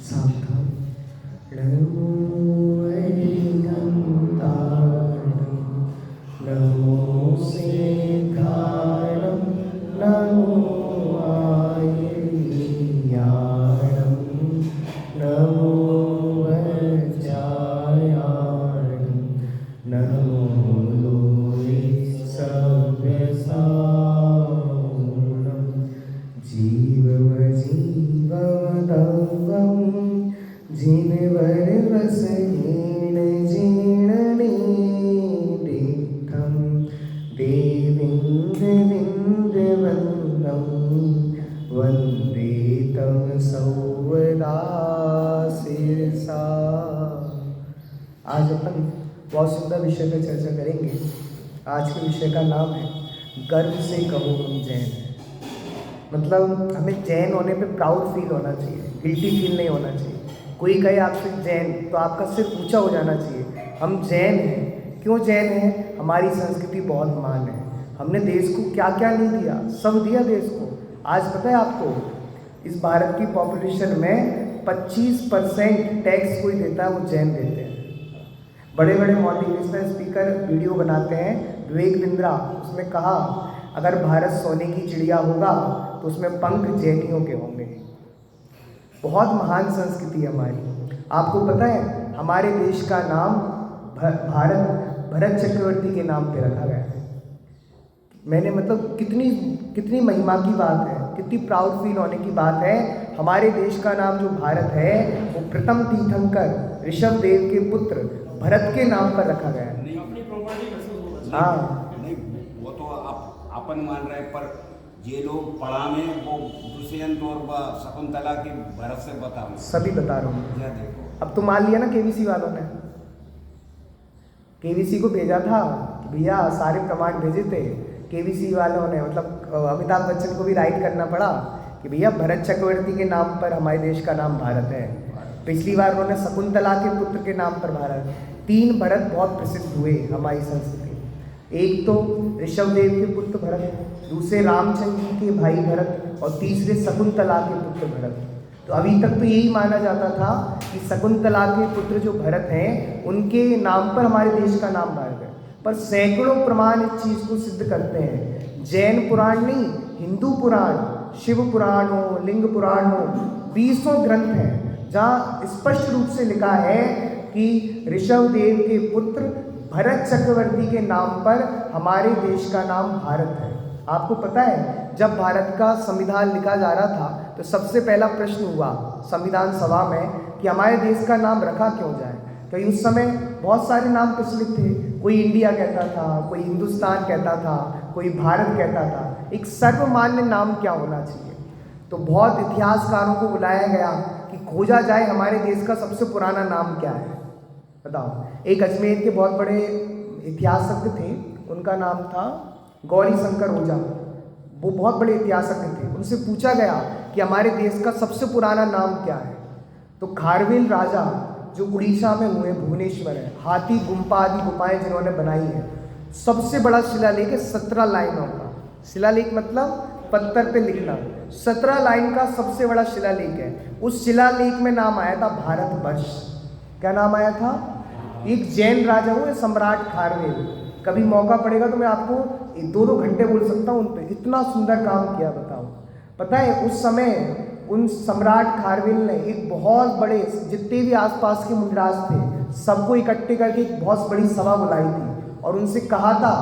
सावधान। नमो अरिहन्तारणं, नमो सिद्धारणं, नमो आयर्याणं, नमो वज्रायाणं, नमो लोहे सव्यसारणं, जीवमजीवमदम्बं जिनवरवसहेन जीर्णनेदितं देवीन्द्रविन्द्रवन्दं वन्दे तं सौवदा शिरसा। आज अपन बहुत सुंदर विषय पर चर्चा करेंगे। आज के विषय का नाम है गर्व से कहो हम जैन हैं। मतलब हमें जैन होने पे प्राउड फील होना चाहिए, गिल्टी फील नहीं होना चाहिए। कोई कहे आपसे जैन तो आपका सिर ऊंचा हो जाना चाहिए। हम जैन हैं। क्यों जैन हैं? हमारी संस्कृति बहुत महान है। हमने देश को क्या क्या नहीं दिया, सब दिया देश को। आज पता है आपको, इस भारत की पॉपुलेशन में 25% टैक्स कोई देता है, वो जैन देते हैं। बड़े बड़े मोटिवेशनल स्पीकर वीडियो बनाते हैं। विवेक बिंद्रा, उसमें कहा अगर भारत सोने की चिड़िया होगा तो उसमें पंख जैनियों के होंगे। बहुत महान संस्कृति है हमारी। आपको पता है हमारे देश का नाम भरत चक्रवर्ती के नाम पे रखा गया है। मैंने मतलब कितनी महिमा की बात है, कितनी प्राउड फील होने की बात है। हमारे देश का नाम जो भारत है वो प्रथम तीर्थंकर ऋषभ देव के पुत्र भरत के नाम पर रखा गया है। अपनी प्रॉपर्टी महसूस होगा। हाँ नहीं, वो तो अपन मान रहे हैं, पर ये लोग पढ़ा में वो दुष्यंत और शकुंतला की भरत से बताओ, सभी बता रहा हूँ। क्या देखो। अब तो मान लिया ना, केबीसी वालों ने केबीसी को भेजा था कि भैया सारे प्रमाण भेजे थे। केबीसी वालों ने मतलब अमिताभ बच्चन को भी राइट करना पड़ा कि भैया भरत चक्रवर्ती के नाम पर हमारे देश का नाम भारत है। पिछली बार उन्होंने शकुंतला के पुत्र के नाम पर भारत। 3 भरत बहुत प्रसिद्ध हुए हमारी संस्कृति। एक तो ऋषभ देव के पुत्र भरत, दूसरे रामचंद्र जी के भाई भरत, और तीसरे शकुंतला के पुत्र भरत। तो अभी तक तो यही माना जाता था कि शकुंतला के पुत्र जो भरत हैं उनके नाम पर हमारे देश का नाम भारत है। पर सैकड़ों प्रमाण इस चीज़ को सिद्ध करते हैं। जैन पुराण नहीं, हिंदू पुराण, शिव पुराण हो, लिंग पुराण हो, 20 ग्रंथ हैं जहाँ स्पष्ट रूप से लिखा है कि ऋषभ देव के पुत्र भरत चक्रवर्ती के नाम पर हमारे देश का नाम भारत है। आपको पता है जब भारत का संविधान लिखा जा रहा था तो सबसे पहला प्रश्न हुआ संविधान सभा में कि हमारे देश का नाम रखा क्यों जाए। क्योंकि उस समय बहुत सारे नाम प्रचलित थे। कोई इंडिया कहता था, कोई हिंदुस्तान कहता था, कोई भारत कहता था। एक सर्वमान्य नाम क्या होना चाहिए। तो बहुत इतिहासकारों को बुलाया गया कि खोजा जाए हमारे देश का सबसे पुराना नाम क्या है। बताओ। एक अजमेर के बहुत बड़े इतिहासज्ञ थे, उनका नाम था गौरी शंकर ओझा। वो बहुत बड़े इतिहासज्ञ थे। उनसे पूछा गया कि हमारे देश का सबसे पुराना नाम क्या है। तो खारवेल राजा जो उड़ीसा में हुए, भुवनेश्वर है, हाथी गुम्फा आदि गुफाएं जिन्होंने बनाई है, सबसे बड़ा शिलालेख है 17 लाइनों का। शिलालेख मतलब पत्थर पे लिखना। 17 लाइन का सबसे बड़ा शिलालेख है। उस शिलालेख में नाम आया था भारतवर्ष। क्या नाम आया था? एक जैन राजा हुए सम्राट खारवेल। कभी मौका पड़ेगा तो मैं आपको 2-2 घंटे बोल सकता हूँ उन पर। इतना सुंदर काम किया, बताओ। पता है उस समय उन सम्राट खारवेल ने एक बहुत बड़े, जितने भी आसपास के मुंडराज थे सबको इकट्ठे करके एक बहुत बड़ी सभा बुलाई थी और उनसे कहा था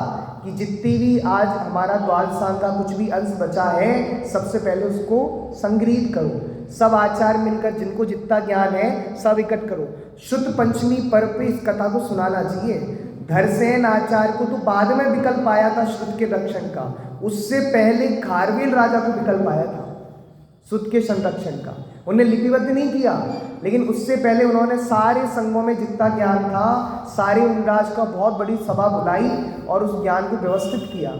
कि जितनी भी आज हमारा द्वादशांग का कुछ भी अंश बचा है सबसे पहले उसको संग्रहित करो। सब आचार्य मिलकर जिनको जितना ज्ञान है सब इकट्ठ करो। शुद्ध पंचमी पर्व पे इस कथा को सुनाना चाहिए। धरसेन आचार्य को तो बाद में विकल्प आया था शुद्ध के रक्षण का, उससे पहले खारवेल राजा को विकल्प आया था शुद्ध के संरक्षण का। उन्हें लिपिबद्ध नहीं किया, लेकिन उससे पहले उन्होंने सारे संघों में जितना ज्ञान था सारे मुंडराज का बहुत बड़ी सभा बुलाई और उस ज्ञान को व्यवस्थित किया।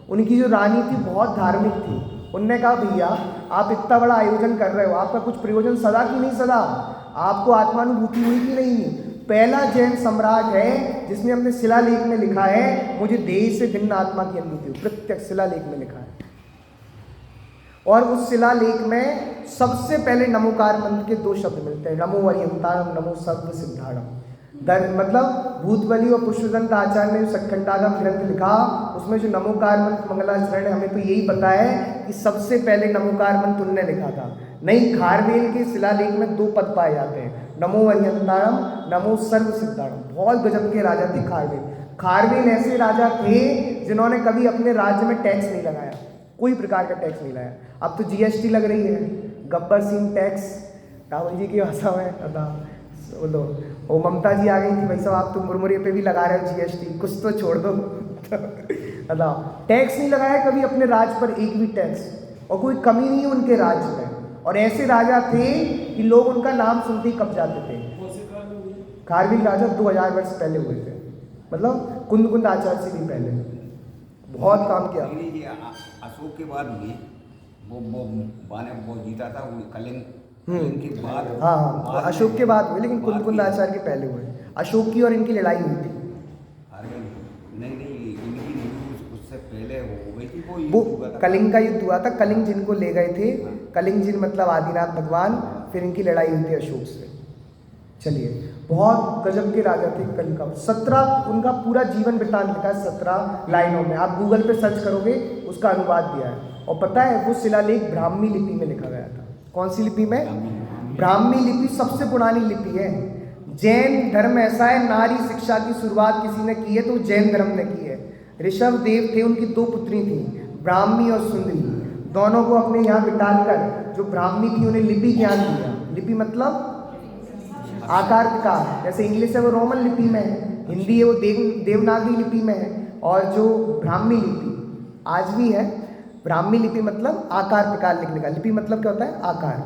उनकी जो रानी थी बहुत धार्मिक थी। उनने कहा भैया आप इतना बड़ा आयोजन कर रहे हो, आपका कुछ प्रयोजन सदा कि नहीं सदा? आपको आत्मानुभूति हुई कि नहीं? पहला जैन सम्राट है जिसने अपने शिलालेख में लिखा है मुझे देह से भिन्न आत्मा की अनुभूति हुई। प्रत्यक्ष शिलालेख में लिखा है। और उस शिलालेख में सबसे पहले नमोकार मंत्र के 2 शब्द मिलते हैं, नमो अरिहंतारम, नमो सर्व सिद्धारम। मतलब भूतबली और पुष्पदंत आचार्य ने जो सत्खंडागम ग्रंथ लिखा उसमें जो नमोकार मंत्र मंगलाचरण है, हमें तो यही पता है कि सबसे पहले नमोकार मंत्र उनने लिखा था। नहीं, खारवेल के शिलालेख में 2 पद पाए जाते हैं, नमो अरिहंतारम, नमो सर्व सिद्धारम। बहुत गजब के राजा थे खारवेल। खारवेल ऐसे राजा थे जिन्होंने कभी अपने राज्य में टैक्स नहीं लगाया, कोई प्रकार का टैक्स नहीं लगाया। अब तो जीएसटी लग रही है, गब्बर सिंह टैक्स, राहुल जी की भाषा में बोलो, वो ममता जी आ गई थी, भाई साहब आप तो मुरमुरे पे भी लगा रहे हो जीएसटी, कुछ तो छोड़ दो। बताओ, टैक्स नहीं लगाया कभी अपने राज्य पर, एक भी टैक्स, और कोई कमी नहीं है उनके राज्य में। और ऐसे राजा थे कि लोग उनका नाम सुनते ही कब जाते थे। खारवेल राजा 2000 वर्ष पहले हुए थे, मतलब कुंद आचार्य से भी पहले, बहुत काम किया। अशोक के बाद भी वो जीता था, वो कलिंग के बाद। हाँ, अशोक के बाद हुए, लेकिन कुंद आचार्य के पहले हुए। अशोक की और इनकी लड़ाई हुई थी। अरे नहीं, इनकी उससे पहले हो गई थी, वो कलिंग का युद्ध हुआ था। कलिंग जिनको ले गए थे, कलिंग जिन मतलब आदिनाथ भगवान, फिर इनकी लड़ाई हुई थी अशोक से। चलिए, बहुत गजब के राजा थे कलिंग का। 17 उनका पूरा जीवन वृत्तांत लिखा है 17 लाइनों में, आप गूगल पे सर्च करोगे उसका अनुवाद दिया है। और पता है वो शिलालेख ब्राह्मी लिपि में लिखा गया था। कौन सी लिपि में? ब्राह्मी लिपि सबसे पुरानी लिपि है। जैन धर्म ऐसा है, नारी शिक्षा की शुरुआत किसी ने की है तो जैन धर्म ने की है। ऋषभ देव थे, उनकी 2 पुत्री थी, ब्राह्मी और सुंदरी। दोनों को अपने यहाँ बिठाकर जो ब्राह्मी थी उन्हें लिपि ज्ञान दिया। लिपि मतलब आकार विकार, जैसे इंग्लिश है वो रोमन लिपि में है, हिंदी है वो देवनागरी लिपि में है, और जो ब्राह्मी लिपि आज भी है। ब्राह्मी लिपि मतलब आकार प्रकार लिखने का, लिपि मतलब क्या होता है? आकार,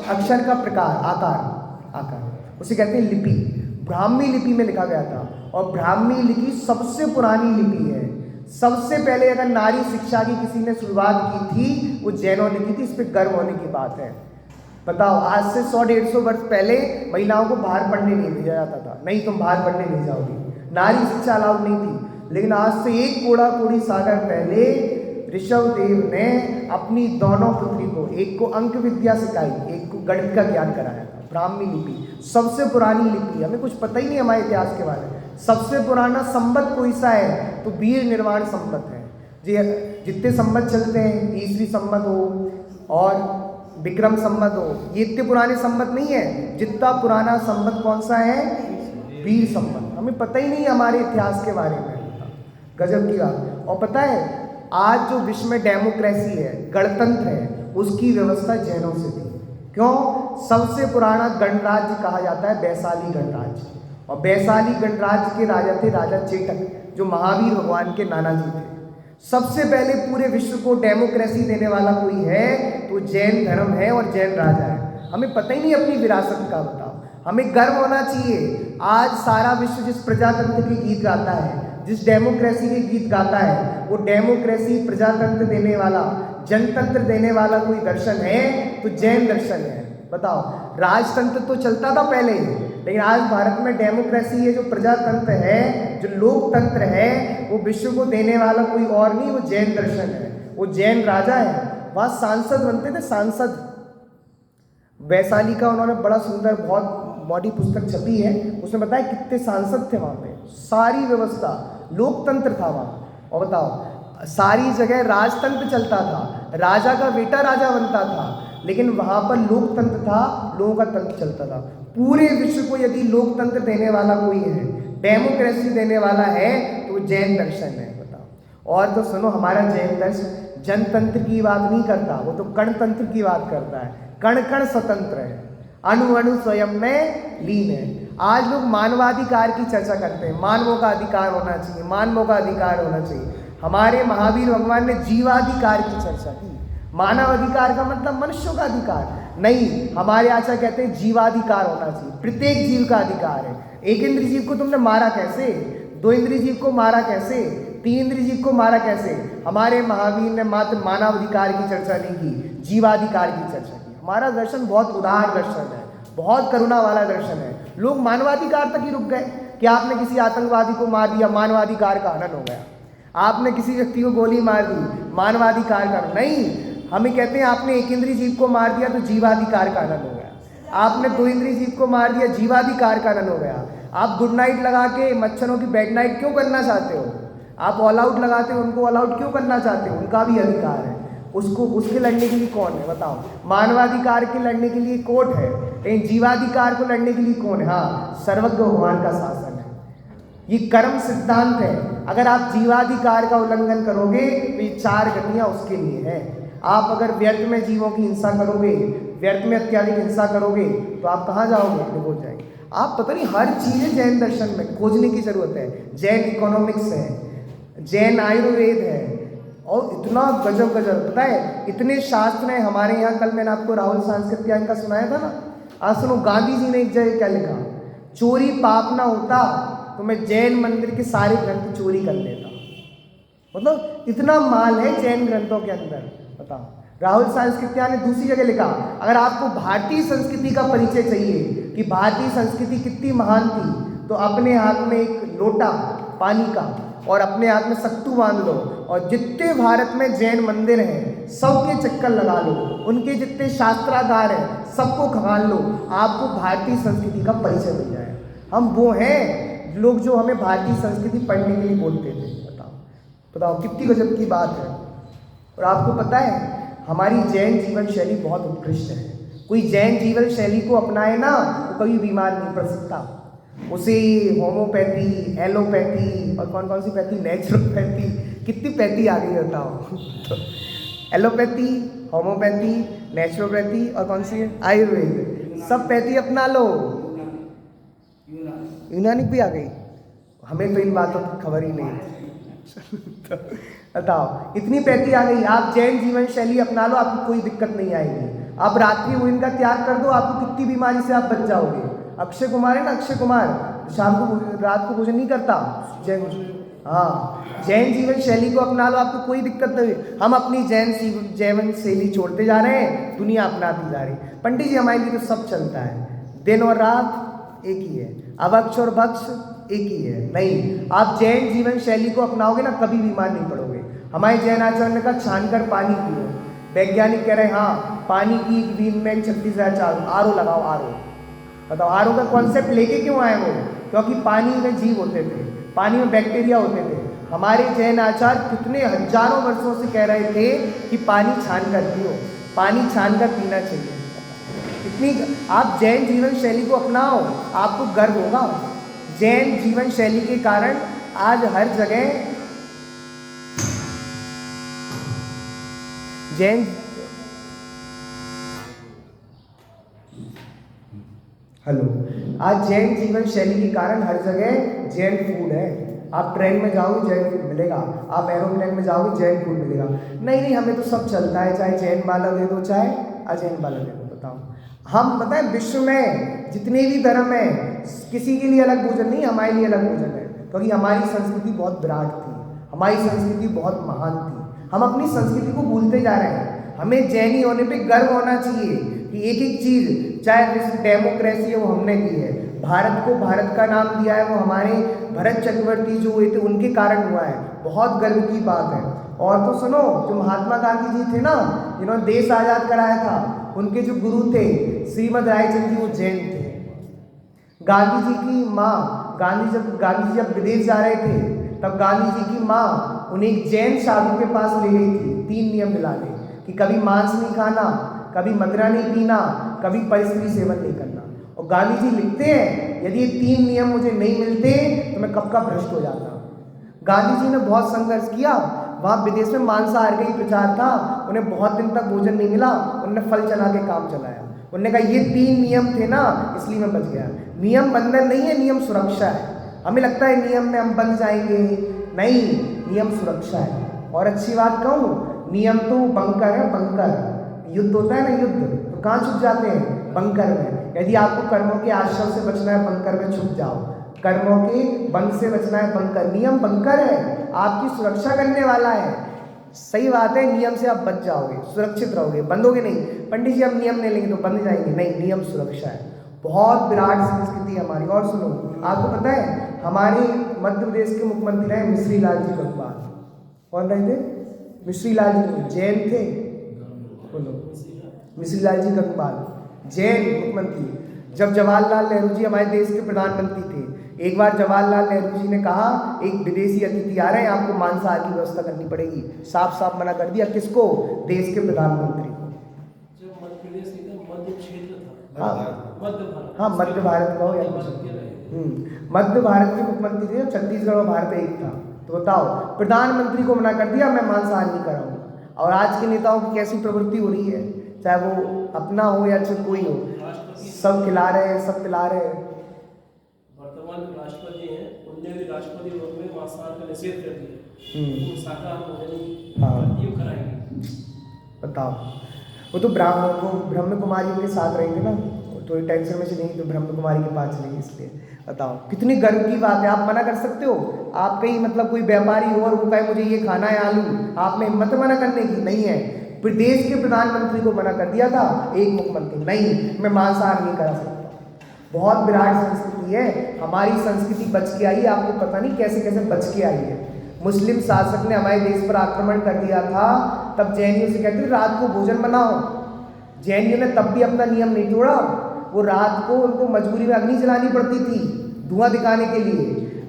अक्षर का प्रकार, आकार, उसे कहते हैं लिपि। ब्राह्मी लिपि में लिखा गया था, और ब्राह्मी लिपि सबसे पुरानी लिपि है। सबसे पहले अगर नारी शिक्षा की किसी ने शुरुआत की थी वो जैनों ने की थी, इस पर गर्व होने की बात है। बताओ, आज से 100-150 वर्ष पहले महिलाओं को बाहर पढ़ने नहीं भेजा जाता था, नहीं तुम बाहर पढ़ने नहीं जाओगी, नारी शिक्षा अलाउड नहीं थी। लेकिन आज से 1 कोड़ी सागर पहले ऋषभ देव ने अपनी दोनों पुत्री को, एक को अंक विद्या सिखाई, एक को गणित का ज्ञान कराया था। ब्राह्मी लिपि सबसे पुरानी लिपि, हमें कुछ पता ही नहीं हमारे इतिहास के बारे में। सबसे पुराना संवत कोई सा है तो वीर निर्माण संवत है जी। जितने संवत चलते हैं, ईसवी संवत हो और विक्रम संवत हो, ये इतने पुराने संवत नहीं है। जितना पुराना संवत कौन सा है? वीर संवत। हमें पता ही नहीं हमारे इतिहास के बारे में, गजब की बात। और पता है आज जो विश्व में डेमोक्रेसी है, गणतंत्र है, उसकी व्यवस्था जैनों से थी। क्यों? सबसे पुराना गणराज्य कहा जाता है वैशाली गणराज्य, और वैशाली गणराज्य के राजा थे राजा चेतक, जो महावीर भगवान के नाना जी थे। सबसे पहले पूरे विश्व को डेमोक्रेसी देने वाला कोई है तो जैन धर्म है और जैन राजा है। हमें पता ही नहीं अपनी विरासत का। बताओ, हमें गर्व होना चाहिए। आज सारा विश्व जिस प्रजातंत्र के गीत गाता है, जिस डेमोक्रेसी के गीत गाता है, वो डेमोक्रेसी, प्रजातंत्र देने वाला, जनतंत्र देने वाला कोई दर्शन है तो जैन दर्शन है। बताओ, राजतंत्र तो चलता था पहले, लेकिन आज भारत में डेमोक्रेसी है, जो प्रजातंत्र है, जो लोकतंत्र है, वो विश्व को देने वाला कोई और नहीं, वो जैन दर्शन है, वो जैन राजा है। वहाँ सांसद बनते थे, सांसद। वैशाली का उन्होंने बड़ा सुंदर, बहुत मोटी पुस्तक छपी है, उसमें बताया कितने सांसद थे वहाँ पे। सारी व्यवस्था, लोकतंत्र था वहाँ। और बताओ, सारी जगह राजतंत्र चलता था, राजा का बेटा राजा बनता था, लेकिन वहाँ पर लोकतंत्र था, लोगों का तंत्र चलता था। पूरे विश्व को यदि लोकतंत्र देने वाला कोई है, डेमोक्रेसी देने वाला है, तो जैन दर्शन है। बताओ, और तो सुनो, हमारा जैन दर्शन जनतंत्र की बात नहीं करता, वो तो कणतंत्र की बात करता है। कण कण स्वतंत्र है, अणु अणु स्वयं में लीन है। आज लोग मानवाधिकार की चर्चा करते हैं, मानवों का अधिकार होना चाहिए, मानवों का अधिकार होना चाहिए। हमारे महावीर भगवान ने जीवाधिकार की चर्चा की। मानव अधिकार का मतलब मनुष्यों का अधिकार नहीं, हमारे आचार्य कहते हैं जीवाधिकार होना चाहिए। प्रत्येक जीव का अधिकार है। एक इंद्रिय जीव को तुमने मारा कैसे? 2 इंद्रिय जीव को मारा कैसे? 3 इंद्रिय जीव को मारा कैसे? हमारे महावीर ने मात्र मानवाधिकार की चर्चा नहीं की, जीवाधिकार की चर्चा की। हमारा दर्शन बहुत उदार दर्शन है, बहुत करुणा वाला दर्शन है। लोग मानवाधिकार तक ही रुक गए कि आपने किसी आतंकवादी को मार दिया, मानवाधिकार का हनन हो गया। आपने किसी व्यक्ति को गोली मार दी, मानवाधिकार कानून नहीं, हमें कहते हैं आपने एक इंद्रिय जीव को मार दिया तो जीवाधिकार कानून हो गया, आपने दो इंद्रिय जीव को मार दिया जीवाधिकार कानून हो गया। आप गुड नाइट लगा के मच्छरों की बेड नाइट क्यों करना चाहते हो? आप ऑल आउट लगाते हो, उनको ऑल आउट क्यों करना चाहते हो? उनका भी अधिकार है, उसको उसके लड़ने के लिए कौन है बताओ? मानवाधिकार के लड़ने के लिए कोर्ट है, लेकिन जीवाधिकार को लड़ने के लिए कौन है? हाँ, सर्वज्ञ भगवान का शासन है, ये कर्म सिद्धांत है। अगर आप जीवाधिकार का उल्लंघन करोगे तो ये 4 गतियाँ उसके लिए है। आप अगर व्यर्थ में जीवों की हिंसा करोगे, व्यर्थ में अत्याधिक हिंसा करोगे तो आप कहाँ जाओगे? निकल जाएंगे। आप पता नहीं हर चीज़ है जैन दर्शन में, खोजने की जरूरत है। जैन इकोनॉमिक्स है, जैन आयुर्वेद है, और इतना गजब गजब पता है, इतने शास्त्र हैं हमारे यहाँ। कल मैंने आपको राहुल सांस्कृत्यायन का सुनाया था ना, आज सुनो गांधी जी ने एक जगह क्या लिखा, चोरी पाप ना होता तो मैं जैन मंदिर के सारे ग्रंथ चोरी कर लेता। मतलब इतना माल है जैन ग्रंथों के अंदर, बताओ। राहुल सांस्कृत्यायन ने दूसरी जगह लिखा, अगर आपको भारतीय संस्कृति का परिचय चाहिए कि भारतीय संस्कृति कितनी महान थी, तो अपने हाथ में एक लोटा पानी का और अपने हाथ में सत्तू बांध लो, और जितने भारत में जैन मंदिर हैं सबके चक्कर लगा लो, उनके जितने शास्त्रागार हैं सबको खंगाल लो, आपको भारतीय संस्कृति का परिचय मिल जाए। हम वो हैं लोग जो हमें भारतीय संस्कृति पढ़ने के लिए बोलते थे। बताओ कितनी गजब की बात है। और आपको पता है हमारी जैन जीवन शैली बहुत उत्कृष्ट है। कोई जैन जीवन शैली को अपनाए ना तो कभी बीमार नहीं पड़ सकता। उसे होम्योपैथी, एलोपैथी और कौन कौन सी पैथी, नेचुरोपैथी, कितनी पैथी आ गई बताओ। तो एलोपैथी, होम्योपैथी, नेचुरोपैथी और कौन सी है, आयुर्वेद, सब पैथी अपना लो। यूनानी भी आ गई, हमें तो इन बातों की खबर ही नहीं थी। तो बताओ इतनी पैथी आ गई। आप जैन जीवन शैली अपना लो, आपको कोई दिक्कत नहीं आएगी। आप रात्रि भोजन का त्याग कर दो, आपको कितनी बीमारी से आप बच जाओगे। अक्षय कुमार है ना, अक्षय कुमार शाम को रात को भोजन नहीं करता, जैन, हाँ, जैन जीवन शैली को अपना लो, आपको कोई दिक्कत नहीं। हम अपनी जैन जीवन शैली छोड़ते जा रहे हैं, दुनिया अपनाती जा रही है। पंडित जी हमारे लिए तो सब चलता है, दिन और रात एक ही है, अवक्ष और भक्ष एक ही है। नहीं, आप जैन जीवन शैली को अपनाओगे ना कभी बीमार नहीं पड़ोगे। हमारे जैन आचार्य ने कहा छानकर पानी पियो। वैज्ञानिक कह रहे हैं हाँ, पानी की एक बूंद में 36,000 चालू, आरओ लगाओ, आरओ। बताओ आरओ का कॉन्सेप्ट लेके क्यों आए वो? क्योंकि पानी में जीव होते थे, पानी में बैक्टीरिया होते थे। हमारे जैन आचार्य कितने हजारों वर्षों से कह रहे थे कि पानी छान कर पियो, पानी छान कर पीना चाहिए। इतनी आप जैन जीवन शैली को अपनाओ, आपको गर्व होगा। जैन जीवन शैली के कारण आज हर जगह जैन आज जैन जीवन शैली के कारण हर जगह जैन फूड है। आप ट्रेन में जाओगे जैन फूड मिलेगा, आप एरोप्लेन में जाओगे जैन फूड मिलेगा। नहीं हमें तो सब चलता है, चाहे जैन वाला दे दो चाहे अजैन वाला दे दो। बताओ हम बताएं विश्व में जितने भी धर्म हैं किसी के लिए अलग भोजन नहीं, हमारे लिए अलग भोजन है, क्योंकि हमारी संस्कृति बहुत विराट थी, हमारी संस्कृति बहुत महान थी। हम अपनी संस्कृति को भूलते जा रहे हैं। हमें जैनी होने पे गर्व होना चाहिए कि एक एक चीज़, चाहे डेमोक्रेसी है वो हमने दी है, भारत को भारत का नाम दिया है वो हमारे भरत चक्रवर्ती जो हुए थे उनके कारण हुआ है, बहुत गर्व की बात है। और तो सुनो, जो महात्मा गांधी जी थे ना जिन्होंने देश आज़ाद कराया था, उनके जो गुरु थे श्रीमद रायचंद जी, वो जैन थे। गांधी जी की माँ, गांधी जी जब विदेश जा रहे थे तब गांधी जी की माँ उन्हें एक जैन साधु के पास ले गई थी 3 नियम दिलाने कि कभी मांस नहीं खाना, कभी मदिरा नहीं पीना, कभी परिस्त्री सेवन नहीं करना। और गांधी जी लिखते हैं यदि ये 3 नियम मुझे नहीं मिलते तो मैं कब का भ्रष्ट हो जाता। गांधी जी ने बहुत संघर्ष किया, वहाँ विदेश में मांसाहार का ही प्रचार था, उन्हें बहुत दिन तक भोजन नहीं मिला, उन्होंने फल चला के काम चलाया। उन्होंने कहा ये 3 नियम थे ना इसलिए मैं बच गया। नियम बंधन नहीं है, नियम सुरक्षा है। हमें लगता है नियम में हम बंध जाएंगे, नहीं, नियम सुरक्षा है। और अच्छी बात कहूँ, नियम तो बंकर है, बंकर। युद्ध होता है ना, युद्ध तो कहाँ छुप जाते हैं? बंकर में। यदि आपको कर्मों के आश्रम से बचना है, बंकर में छुप जाओ। कर्मों के बंध से बचना है, बंकर। नियम बंकर है, आपकी सुरक्षा करने वाला है। सही बात है, नियम से आप बच जाओगे, सुरक्षित रहोगे, बंधोगे नहीं। पंडित जी हम नियम नहीं लेंगे तो बंध जाएंगे, नहीं, नियम सुरक्षा है। बहुत विराट संस्कृति हमारी। और सुनो, आपको पता है हमारे मध्य प्रदेश के मुख्यमंत्री रहे मिश्री लाल जी गंगवार। कौन रहे थे? मिश्रीलाल जी जैन थे, बोलो, मिश्रीलाल जी गंगपाल जैन मुख्यमंत्री। जब जवाहरलाल नेहरू जी हमारे देश के प्रधानमंत्री थे, एक बार जवाहरलाल नेहरू जी ने कहा एक विदेशी अतिथि आ रहे हैं, आपको मांसाहार की व्यवस्था करनी पड़ेगी। साफ साफ मना कर दिया, किसको? देश के प्रधानमंत्री को। जब मध्य प्रदेश एकदम मध्य क्षेत्र था, हाँ मध्य भारत, हाँ, मध्य भारत का हो या कुछ, मध्य भारत के मुख्यमंत्री थे, छत्तीसगढ़ और भारत एक था। तो बताओ, प्रधानमंत्री को मना कर दिया मैं मांसाहार नहीं कराऊंगा। और आज के नेताओं की कैसी प्रवृत्ति हो रही है, चाहे वो अपना हो या चाहे कोई हो, सब खिला रहे हैं, सब पिला रहे हैं। वर्तमान राष्ट्रपति हैं, उनने भी राष्ट्रपति भवन में मांसाहार का निषेध कर दिया, वो शाकाहार भोजन ये कराएंगे। बताओ, वो तो ब्रह्म कुमारियों के साथ रहेंगे ना, थोड़ी टेंशन में से नहीं तो ब्रह्म कुमारी के पास चलेंगे। इसलिए बताओ कितनी गर्व की बात है। आप मना कर सकते हो? आप कहीं मतलब कोई व्यापारी हो और वो कहे मुझे ये खाना है आलू, आप में हिम्मत मना करने की? नहीं है। प्रदेश के प्रधानमंत्री को मना कर दिया था एक मुख्यमंत्री, नहीं मैं मांसाहार नहीं करा सकता। बहुत विराट संस्कृति है हमारी, संस्कृति बच के आई है, आपको पता नहीं कैसे कैसे बच के आई है। मुस्लिम शासक ने हमारे देश पर आक्रमण कर दिया था, तब जैनियों से कहते थे रात को भोजन बनाओ। जैनियों ने तब भी अपना नियम नहीं तोड़ा, वो रात को उनको मजबूरी में अग्नि जलानी पड़ती थी धुआं दिखाने के लिए।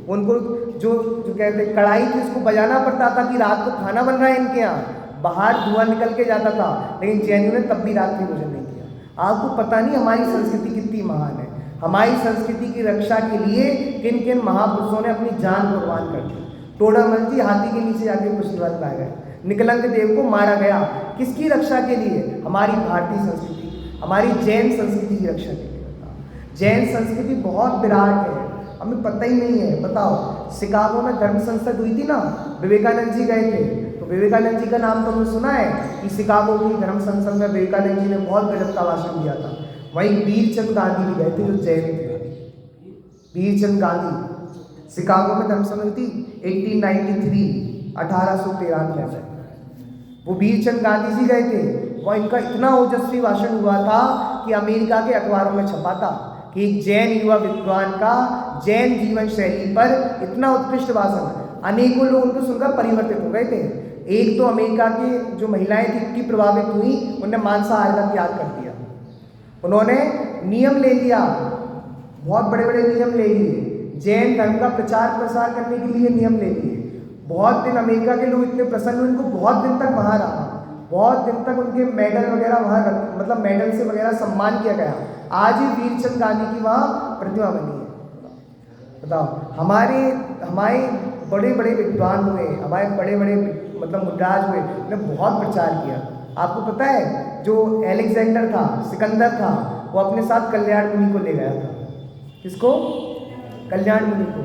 उनको जो कहते कढ़ाई थी उसको बजाना पड़ता था कि रात को खाना बन रहा है इनके यहाँ, बाहर धुआं निकल के जाता था, लेकिन जैनियों ने तब भी रात्रि भोजन नहीं किया। आपको पता नहीं हमारी संस्कृति कितनी महान है। हमारी संस्कृति की रक्षा के लिए किन किन महापुरुषों ने अपनी जान कुर्बान कर दी। टोडामल जी हाथी के नीचे जाके कुछ निवास लाए गए, निकलंक देव को मारा गया, किसकी रक्षा के लिए? हमारी भारतीय संस्कृति, हमारी जैन संस्कृति की रक्षा के लिए। बताओ, जैन संस्कृति बहुत विराट है, हमें पता ही नहीं है। बताओ, शिकागो में धर्म संसद हुई थी ना, विवेकानंद जी गए थे, तो विवेकानंद जी का नाम तो हमने सुना है कि शिकागो की धर्म संसद में विवेकानंद जी ने बहुत गजब का भाषण दिया था। वहीं वीरचंद गांधी भी गए थे जो जैन थे। वीरचंद गांधी शिकागो में धर्म संसद थी 1893 में, वो वीरचंद गांधी जी गए थे। वह इनका इतना ओजस्वी भाषण हुआ था कि अमेरिका के अखबारों में छपा था कि एक जैन युवा विद्वान का जैन जीवन शैली पर इतना उत्कृष्ट भाषण, अनेकों लोग उनको सुनकर परिवर्तित हो गए थे। एक तो अमेरिका की जो महिलाएं थी इतनी प्रभावित हुई, उन्होंने मांसाहार का त्याग कर दिया। उन्होंने नियम ले लिया, बहुत बड़े बड़े नियम ले लिए, जैन धर्म का प्रचार प्रसार करने के लिए नियम ले लिए। बहुत दिन अमेरिका के लोग इतने प्रसन्न हुए, उनको बहुत दिन तक वहाँ रहा, बहुत दिन तक उनके मेडल वगैरह वहाँ मतलब मेडल से वगैरह सम्मान किया गया। आज ही वीरचंद गांधी की वहाँ प्रतिमा बनी है। बताओ, हमारे बड़े बड़े विद्वान हुए, हमारे बड़े बड़े मतलब मुद्राज हुए, उन्होंने बहुत प्रचार किया। आपको पता है जो अलेक्जेंडर था, सिकंदर था, वो अपने साथ कल्याण मुनि को ले गया था। किसको? कल्याण मुनि को।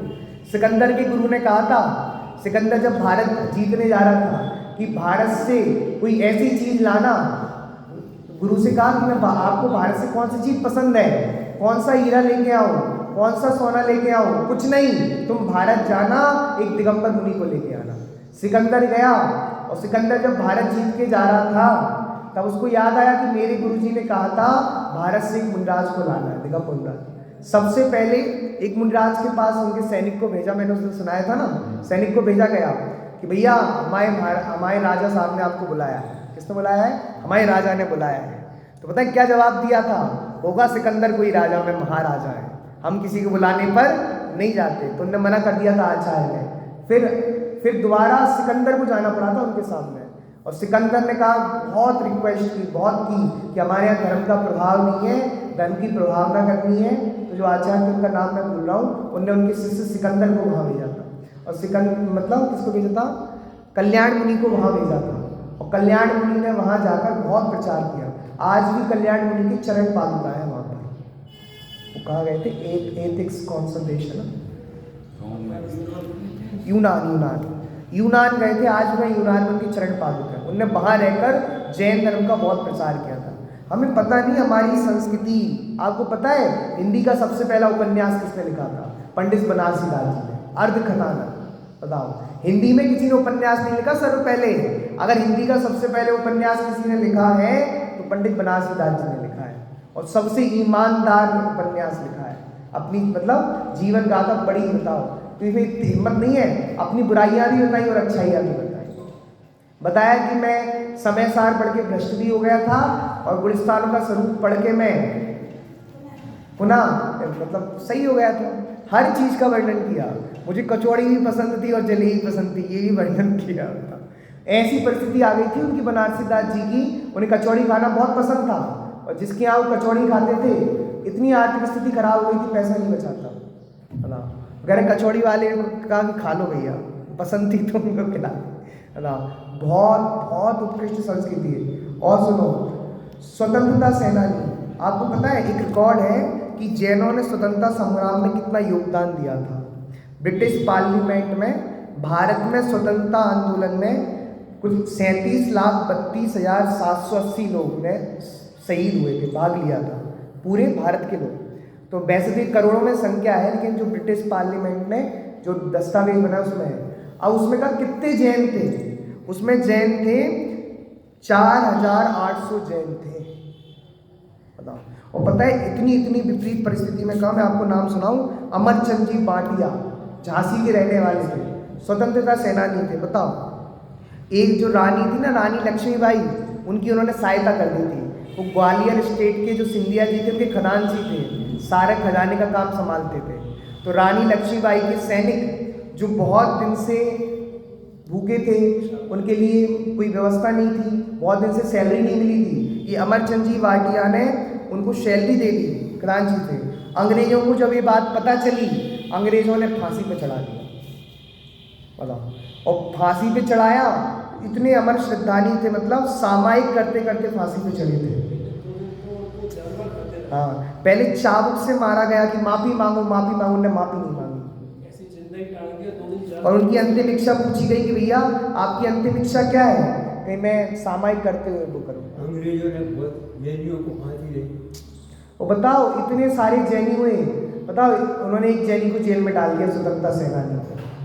सिकंदर के गुरु ने कहा था, सिकंदर जब भारत जीतने जा रहा था कि भारत से कोई ऐसी चीज लाना, गुरु से कहा कि मैं आपको भारत से कौन सी चीज पसंद है, कौन सा हीरा लेके आऊं, कौन सा सोना लेके आऊं? कुछ नहीं, तुम भारत जाना, एक दिगंबर मुनि को लेके आना। सिकंदर गया और सिकंदर जब भारत जीत के जा रहा था तब उसको याद आया कि मेरे गुरुजी ने कहा था भारत से एक मुंडराज को लाना है, दिगंबर मुंडराज। सबसे पहले एक मुंडराज के पास उनके सैनिक को भेजा, मैंने उसने सुनाया था ना, सैनिक को भेजा गया कि भैया हमारे राजा साहब ने आपको बुलाया है। किसने बुलाया है? हमारे राजा ने बुलाया है। तो पता है क्या जवाब दिया था? होगा सिकंदर कोई राजा, में महाराजा है, हम किसी को बुलाने पर नहीं जाते। तो उन्होंने मना कर दिया था आचार्य ने। फिर दोबारा सिकंदर को जाना पड़ा था उनके सामने, और सिकंदर ने कहा, बहुत रिक्वेस्ट की, बहुत की कि हमारे यहाँ धर्म का प्रभाव नहीं है, धर्म की प्रभावना करनी है। तो जो आचार्य थे उनका नाम मैं भूल रहा हूँ, उनने उनके शिष्य सिकंदर को वहाँ भेजा था। और सिकंदर मतलब किसको भेजा था? कल्याण मुनि को वहाँ भेजा था। और कल्याण मुनि ने वहाँ जाकर बहुत प्रचार किया। आज भी कल्याण मुनि की चरण पादुका है वहाँ पर। वो कहाँ गए थे? एथिक्स कॉन्सल्टेशन, यूनान गए थे। आज भी यूनान में उनकी चरण पादुका है। उनने वहाँ रहकर जैन धर्म का बहुत प्रचार किया था। हमें पता नहीं हमारी संस्कृति। आपको पता है हिंदी का सबसे पहला उपन्यास किसने लिखा था? पंडित बनारसी दास जी ने, अर्धकथानक। बताओ, हिंदी में किसी ने उपन्यास नहीं लिखा सर्वपहले। अगर हिंदी का सबसे पहले उपन्यास किसी ने लिखा है तो पंडित बनारसी दास जी ने लिखा है, और सबसे ईमानदार उपन्यास लिखा है। अपनी मतलब जीवन गाथा बड़ी, बताओ तो इसमें हिम्मत नहीं है, अपनी बुराइयां भी बताई और अच्छाइयां भी बताई। बताया कि मैं समय सार पढ़ के भ्रष्ट भी हो गया था और गुलिस्तानों का स्वरूप पढ़ के मैं पुनः मतलब सही हो गया था। हर चीज़ का वर्णन किया। मुझे कचौड़ी भी पसंद थी और जलेबी पसंद थी, ये भी वर्णन किया था। ऐसी परिस्थिति आ गई थी उनकी बनारसी दास जी की, उन्हें कचौड़ी खाना बहुत पसंद था और जिसके यहाँ वो कचौड़ी खाते थे इतनी आर्थिक स्थिति खराब हो गई थी, पैसा नहीं बचाता, है ना। अगर कचौड़ी वाले कहा कि खा लो भैया, पसंद थी तो उनको खिला, है ना। बहुत बहुत उत्कृष्ट संस्कृति है। और सुनो, स्वतंत्रता सेनानी, आपको पता है एक रिकॉर्ड है कि जैनों ने स्वतंत्रता संग्राम में कितना योगदान दिया था। ब्रिटिश पार्लियामेंट में भारत में स्वतंत्रता आंदोलन में कुछ 37,32,780 लोग ने शहीद हुए थे, भाग लिया था, पूरे भारत के लोग। तो वैसे भी करोड़ों में संख्या है, लेकिन जो ब्रिटिश पार्लियामेंट में जो दस्तावेज बना उसमें है। अब उसमें का कितने जैन थे, उसमें जैन थे 4,800 जैन थे, बताओ। और पता है इतनी विपरीत परिस्थिति में कहा, मैं आपको नाम सुनाऊं, अमरचंद जी भाटिया, झांसी के रहने वाले थे, स्वतंत्रता सेनानी थे। बताओ, एक जो रानी थी ना, रानी लक्ष्मीबाई, उनकी उन्होंने सहायता कर दी थी। वो ग्वालियर स्टेट के जो सिंधिया जी थे उनके खजांची थे, सारे खजाने का काम संभालते थे। तो रानी लक्ष्मीबाई के सैनिक जो बहुत दिन से भूखे थे, उनके लिए कोई व्यवस्था नहीं थी, बहुत दिन से सैलरी नहीं मिली थी, ये अमरचंद जी भाटिया ने उनको सैलरी दे दी, खजांची थे। अंग्रेजों को जब ये बात पता चली, अंग्रेजों ने फांसी पे चढ़ा दिया, बताओ। और फांसी पे चढ़ाया, इतने अमर श्रद्धानी थे, मतलब सामायिक करते करते फांसी पे चढ़े थे। हाँ, पहले चाबुक से मारा गया कि माफ़ी मांगो माफ़ी मांगो, उन्होंने माफ़ी नहीं मांगी। ऐसी जिंदगी काट के 2 दिन और उनकी अंतिम इच्छा पूछी गई कि भैया आपकी अंतिम इच्छा क्या है, कि मैं सामायिक करते हुए वो करूँ। अंग्रेजों ने बहुत जैनियों को फांसी दी। और बताओ इतने सारे जैनी हुए, बताओ उन्होंने एक जैनी को जेल में डाल दिया, स्वतंत्रता सेनानी को।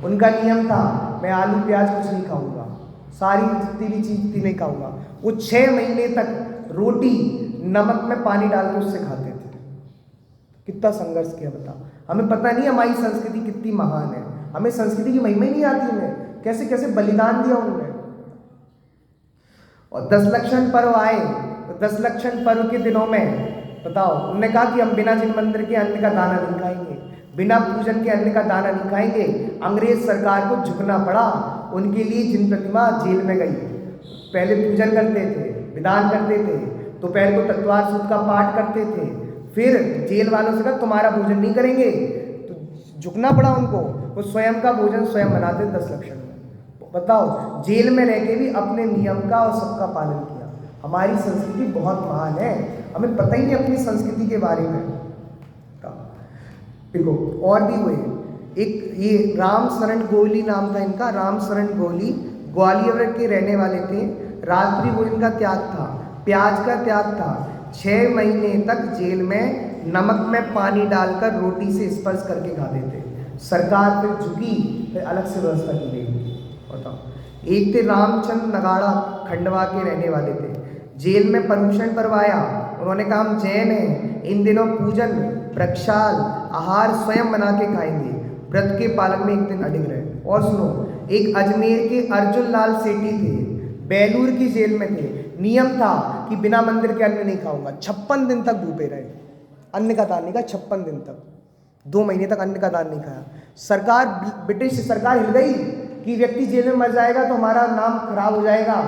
उनका नियम था, मैं आलू प्याज कुछ नहीं खाऊंगा, सारी जितनी भी चीज़ थी नहीं खाऊंगा। वो 6 महीने तक रोटी नमक में पानी डाल के उससे खाते थे। कितना संघर्ष किया, बताओ। हमें पता नहीं हमारी संस्कृति कितनी महान है, हमें संस्कृति की महिमा ही नहीं आती, हमें कैसे कैसे बलिदान दिया उन्होंने। और 10 लक्षण पर्व आए, तो 10 लक्षण पर्व के दिनों में बताओ, उन्होंने कहा कि हम बिना जिन मंदिर के अन्न का दाना नहीं खाएंगे, बिना पूजन के अन्न का दाना नहीं खाएंगे। अंग्रेज सरकार को झुकना पड़ा, उनके लिए जिन प्रतिमा जेल में गई। पहले पूजन करते थे, विधान करते थे, तो पहले तो तत्वार सूत्र का पाठ करते थे, फिर जेल वालों से कहा तुम्हारा भोजन नहीं करेंगे, तो झुकना पड़ा उनको। वो स्वयं का भोजन स्वयं बनाते 10 लक्षण में। बताओ, जेल में रह के भी अपने नियम का और सबका पालन किया। हमारी संस्कृति बहुत महान है, हमें पता ही नहीं अपनी संस्कृति के बारे में। देखो और भी हुए, एक ये राम शरण गोली नाम था इनका, राम शरण गोली ग्वालियर के रहने वाले थे। रात्रि भोजन का त्याग था, प्याज का त्याग था। 6 महीने तक जेल में नमक में पानी डालकर रोटी से स्पर्श करके खाते थे। सरकार फिर झुकी, फिर अलग से व्यवस्था की गई। बताओ, एक थे रामचंद्र नगाड़ा, खंडवा के रहने वाले थे। जेल में पर्यूषण पर्व आया, उन्होंने कहा हम जैन हैं, इन दिनों पूजन प्रक्षाल आहार स्वयं बना के खाएंगे, व्रत के पालन में एक दिन अडिग रहे। और सुनो, एक अजमेर के अर्जुन लाल सेठी थे, बेलूर की जेल में थे। नियम था कि बिना मंदिर के अन्न नहीं खाऊंगा, 56 दिन तक भूखे रहे, अन्न का दान नहीं खाया 56 दिन तक, 2 महीने तक अन्न का दान नहीं खाया। सरकार, ब्रिटिश सरकार हिल गई कि व्यक्ति जेल में मर जाएगा तो हमारा नाम खराब हो जाएगा।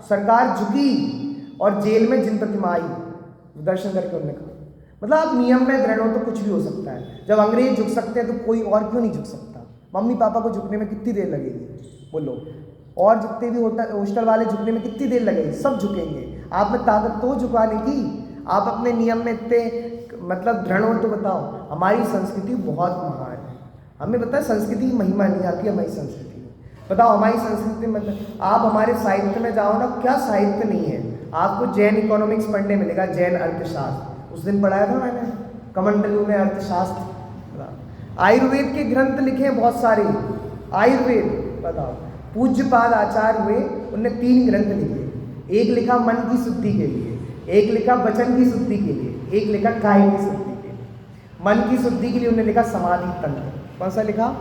सरकार झुकी और जेल में जिन प्रतिमा आई, दर्शन करके उन्होंने कहा, मतलब आप नियम में दृढ़ हो तो कुछ भी हो सकता है। जब अंग्रेज झुक सकते हैं तो कोई और क्यों नहीं झुक सकता। मम्मी पापा को झुकने में कितनी देर लगेगी बोलो, और जितने भी हॉस्टल वाले झुकने में कितनी देर लगेगी, सब झुकेंगे। आप में ताकत तो झुकाने की, आप अपने नियम में इतने मतलब दृढ़ हो तो बताओ। हमारी संस्कृति बहुत महान है, हमें पता है संस्कृति की महिमा नहीं आती हमारी संस्कृति में। बताओ हमारी संस्कृति में आप हमारे साहित्य में जाओ ना, क्या साहित्य नहीं है। आपको जैन इकोनॉमिक्स पढ़ने मिलेगा, जैन अर्थशास्त्र, उस दिन पढ़ाया था मैंने कमंडलू में अर्थशास्त्र। आयुर्वेद के ग्रंथ लिखे हैं बहुत सारे, आयुर्वेद बताओ। पूज्यपाद आचार्य हुए, उनने 3 ग्रंथ लिखे। एक लिखा मन की शुद्धि के लिए, एक लिखा वचन की शुद्धि के लिए, एक लिखा काय की शुद्धि के लिए। मन की शुद्धि के लिए उन्होंने लिखा समाधि तंत्र, कौन सा लिखा?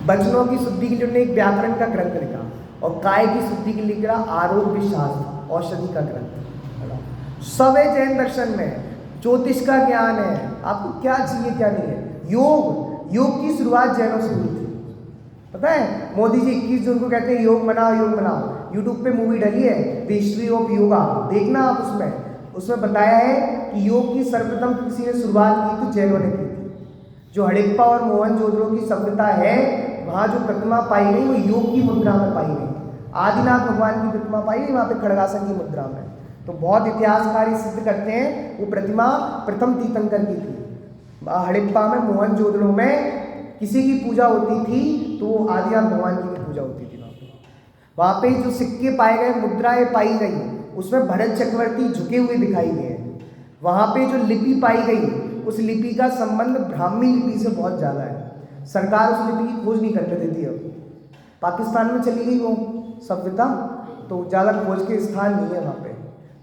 वचनों की शुद्धि के लिए उन्होंने एक व्याकरण का ग्रंथ लिखा, और काय की शुद्धि के लिए लिख रहा आरोग्य शास्त्र, औषधि का ग्रंथ। सब है जैन दर्शन में, ज्योतिष का ज्ञान है, आपको क्या चाहिए क्या नहीं है। योग की शुरुआत जैनों से हुई थी, पता है। मोदी जी 21 जून को कहते हैं योग मनाओ योग मनाओ। यूट्यूब पे मूवी डली है द हिस्ट्री ऑफ योगा, देखना आप। उसमें बताया है कि योग की सर्वप्रथम किसी ने शुरुआत की तो जैनों ने की थी। जो हड़प्पा और मोहनजोदड़ो की सभ्यता है, वहाँ जो प्रतिमा पाई गई वो योग की मुद्रा में पाई गई। आदिनाथ भगवान की प्रतिमा पाई गई वहाँ पे खड़गासन की मुद्रा में। तो बहुत इतिहासकार ये सिद्ध करते हैं वो प्रतिमा प्रथम तीर्थंकर की थी। हड़प्पा में मोहनजोदड़ो में किसी की पूजा होती थी तो वो आदिनाथ भगवान की भी पूजा होती थी। वहाँ पे जो सिक्के पाए गए, मुद्राएं पाई गई, उसमें भरत चक्रवर्ती झुके हुए दिखाई गए। वहाँ पे जो लिपि पाई गई, उस लिपि का संबंध ब्राह्मी लिपि से बहुत ज़्यादा है। सरकार उस लिपि की खोज नहीं करने देती। अब पाकिस्तान में चली गई वो सभ्यता, तो ज़्यादा खोज के स्थान नहीं है वहाँ पे,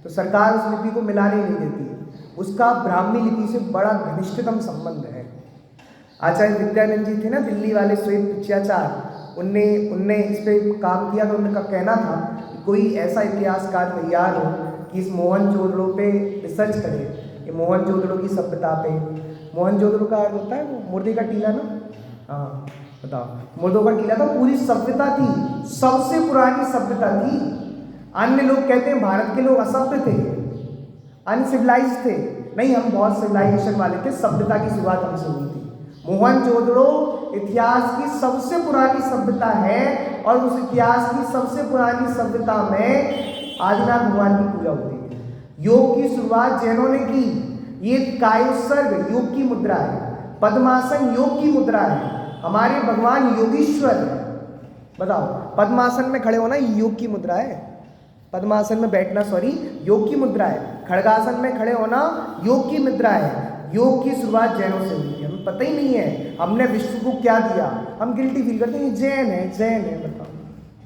तो सरकार उस लिपि को मिलाने नहीं देती। उसका ब्राह्मी लिपि से बड़ा घनिष्ठतम संबंध है। आचार्य विद्यानंद जी थे ना, दिल्ली वाले श्वेत पिचाचार्य, उनने इस पर काम किया। तो उनका कहना था कि कोई ऐसा इतिहासकार तैयार हो कि इस मोहनजोदड़ो पे रिसर्च करे, कि मोहनजोदड़ो की सभ्यता पे। मोहनजोदड़ो का अर्थ होता है वो मुर्दे का टीला ना, हाँ बताओ। मुर्दों का टीला था, पूरी सभ्यता थी, सबसे पुरानी सभ्यता थी। अन्य लोग कहते हैं भारत के लोग असभ्य थे, अनसिविलाइज थे। नहीं, हम बहुत सिविलाइजेशन वाले थे, सभ्यता की शुरुआत हमसे हुई थी। मोहनजोदड़ो इतिहास की सबसे पुरानी सभ्यता है और उस इतिहास की सबसे पुरानी सभ्यता में आदिनाथ भगवान की पूजा होती थी। योग की शुरुआत जैनों ने की। ये कायोत्सर्ग योग की मुद्रा है, पद्मासन योग की मुद्रा है। हमारे भगवान योगीश्वर है। बताओ, पद्मासन में खड़े होना योग की मुद्रा है, पद्मासन में बैठना योग की मुद्रा है, खड़गासन में खड़े होना योग की मुद्रा है। योग की शुरुआत जैनों से हुई है। हमें पता ही नहीं है हमने विश्व को क्या दिया। हम गिल्टी फील करते हैं ये जैन है, जैन है। बताओ,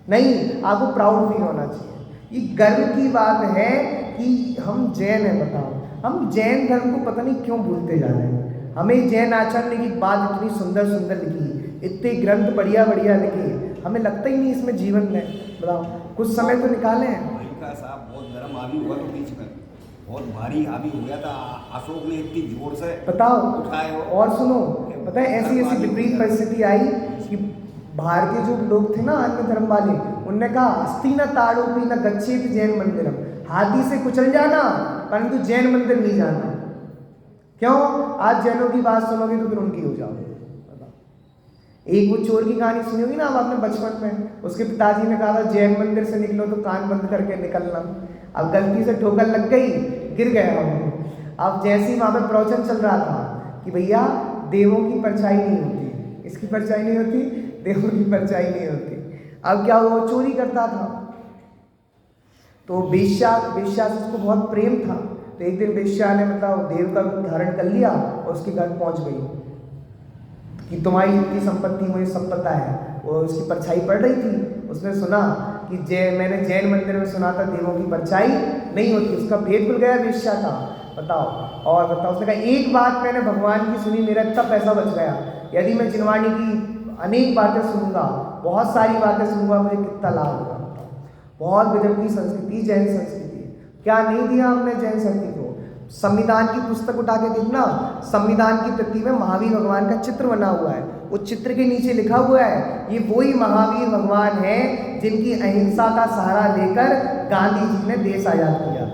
नहीं, आपको प्राउड फील होना चाहिए। ये गर्व की बात है कि हम जैन हैं। बताओ, हम जैन धर्म को पता नहीं क्यों भूलते जा रहे हैं। हमें जैन आचार्य की बात इतनी सुंदर सुंदर लिखी, इतने ग्रंथ बढ़िया बढ़िया लिखे, हमें लगता ही नहीं इसमें जीवन है। बताओ, कुछ समय तो निकाले हैं। साहब बहुत गर्म हावी हुआ तो बीच में बहुत भारी हावी हो गया था। अशोक ने इतनी जोर से बताओ उठाए। और सुनो, पता है ऐसी ऐसी विपरीत परिस्थिति आई कि बाहर के जो लोग थे ना, अन्य धर्म वाले, उनने कहा अस्ति न ताड़ोपि न गच्छेत जैन मंदिरम, हाथी से कुचल जाना परंतु जैन मंदिर नहीं जाना। क्यों? आज जैनों की बात सुनोगे तो फिर उनकी हो जाओगे। एक वो चोर की कहानी सुनी होगी ना आप अपने बचपन में, उसके पिताजी ने कहा था जैन मंदिर से निकलो तो कान बंद करके निकलना। अब गलती से ठोकर लग गई, गिर गया वो। अब जैसे ही वहाँ पे प्रवचन चल रहा था कि भैया देवों की परछाई नहीं होती, इसकी परछाई नहीं होती, देवों की परछाई नहीं होती। अब क्या हुआ, चोरी करता था तो वेश्या से उसको बहुत प्रेम था। तो एक दिन वेश्या ने मतलब देव का रूप धारण कर लिया और उसके घर पहुँच गई कि तुम्हारी इतनी संपत्ति मुझे सब पता है। वो उसकी परछाई पड़ रही थी, उसने सुना कि मैंने जैन मंदिर में सुना था देवों की परछाई नहीं होती। उसका भेद खुल गया वेश्या का। बताओ, और बताओ, उसने कहा एक बात मैंने भगवान की सुनी, मेरा इतना पैसा बच गया। यदि मैं जिनवाणी की अनेक बातें सुनूंगा, बहुत सारी बातें सुनूंगा, मुझे कितना लाभ होगा। बहुत गजब की संस्कृति जैन संस्कृति। क्या नहीं दिया हमने जैन संस्कृति को। संविधान की पुस्तक उठा के देखना, संविधान की प्रति में महावीर भगवान का चित्र बना हुआ है। उस चित्र के नीचे लिखा हुआ है ये वही महावीर भगवान है जिनकी अहिंसा का सहारा लेकर गांधी जी ने देश आजाद किया।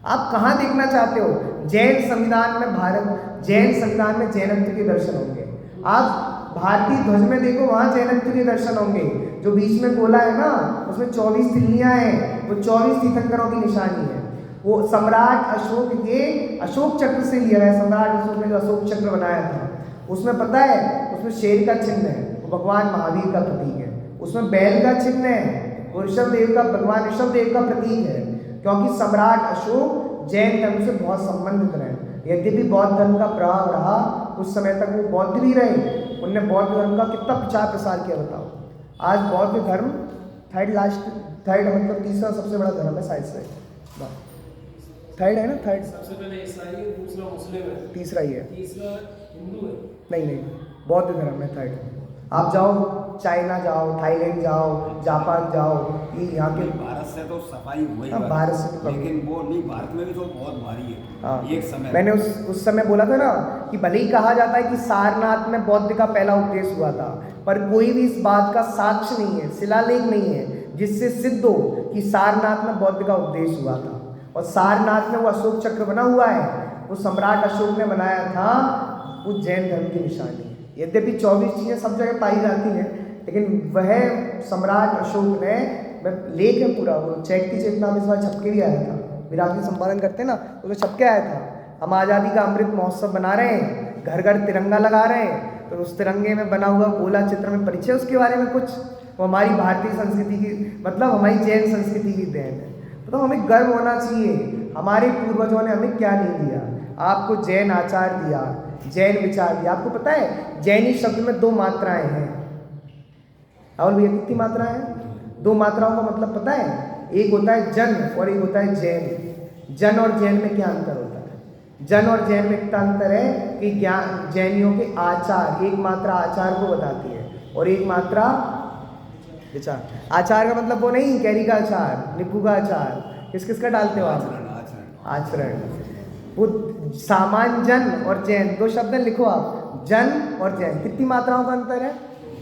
आप कहाँ देखना चाहते हो? जैन संविधान में जैन संविधान में जैनत्व के दर्शन होंगे। आप भारतीय ध्वज में देखो, वहाँ जैनत्व के दर्शन होंगे। जो बीच में गोला है ना, उसमें 24 तिल्लियाँ हैं, वो 24 तीर्थंकरों की निशानी है। वो सम्राट अशोक के अशोक चक्र से लिया है। सम्राट अशोक ने जो अशोक चक्र बनाया था उसमें पता है, उसमें शेर का चिन्ह है, वो भगवान महावीर का प्रतीक है। उसमें बैल का चिन्ह है, वो ऋषभदेव का, भगवान ऋषभदेव का प्रतीक है। क्योंकि सम्राट अशोक जैन धर्म से बहुत संबंधित रहे। यद्यपि बौद्ध धर्म का प्रभाव रहा, कुछ समय तक वो बौद्ध भी रहे। उनने बौद्ध धर्म का कितना प्रचार प्रसार किया बताओ। आज बौद्ध धर्म थर्ड मतलब तीसरा सबसे बड़ा धर्म है शायद से। थर्ड है ना, थर्ड सबसे पहले ईसाई है, दूसरा मुस्लिम है, तीसरा ही है, तीसरा हिंदू है। नहीं बौद्ध धर्म है थर्ड। आप जाओ चाइना जाओ, थाईलैंड जाओ, जापान जाओ, ये यहाँ के भारत से तो सफाई हुई, हाँ, भारत से तो कम। लेकिन वो नहीं, भारत में भी तो बहुत भारी है। हाँ, एक समय मैंने उस समय बोला था ना कि भले ही कहा जाता है कि सारनाथ में बौद्ध का पहला उपदेश हुआ था, पर कोई भी इस बात का साक्ष्य नहीं है, शिलालेख नहीं है जिससे सिद्ध हो कि सारनाथ में बौद्ध का उपदेश हुआ था। और सारनाथ में वो अशोक चक्र बना हुआ है, वो सम्राट अशोक ने बनाया था, वो जैन धर्म की निशानी है। यद्यपि 24 चीज़ें सब जगह पाई जाती हैं, लेकिन वह सम्राट अशोक ने, लेख है पूरा, वो चैत्य चेतना में इस बार छप के भी आया था, विराट संपादन करते हैं ना, उसमें छप के आया था। हम आज़ादी का अमृत महोत्सव बना रहे हैं, घर घर तिरंगा लगा रहे हैं, तो उस तिरंगे में बना हुआ गोला चित्र में परिचय उसके बारे में कुछ, वो हमारी भारतीय संस्कृति की, मतलब हमारी जैन संस्कृति की देन है। तो हमें गर्व होना चाहिए, हमारे पूर्वजों ने हमें क्या नहीं दिया। आपको जैन आचार दिया, जैन विचार दिया। आपको पता है जैनी शब्द में 2 मात्राएं हैं। राहुल भैया कितनी मात्राएं हैं? 2 मात्राओं का मतलब पता है? एक होता है जन और एक होता है जैन। जन और जैन में क्या अंतर होता है? जन और जैन में इतना अंतर है कि ज्ञान जैनियों के आचार, एक मात्रा आचार को बताती है और एक मात्रा विचार। आचार का मतलब वो नहीं कैरी का अचार, नींबू का अचार, किस किस का डालते हो आप? आचरण। वो सामान्य जन और जैन 2 शब्द लिखो आप, जन और जैन। कितनी मात्राओं का अंतर है?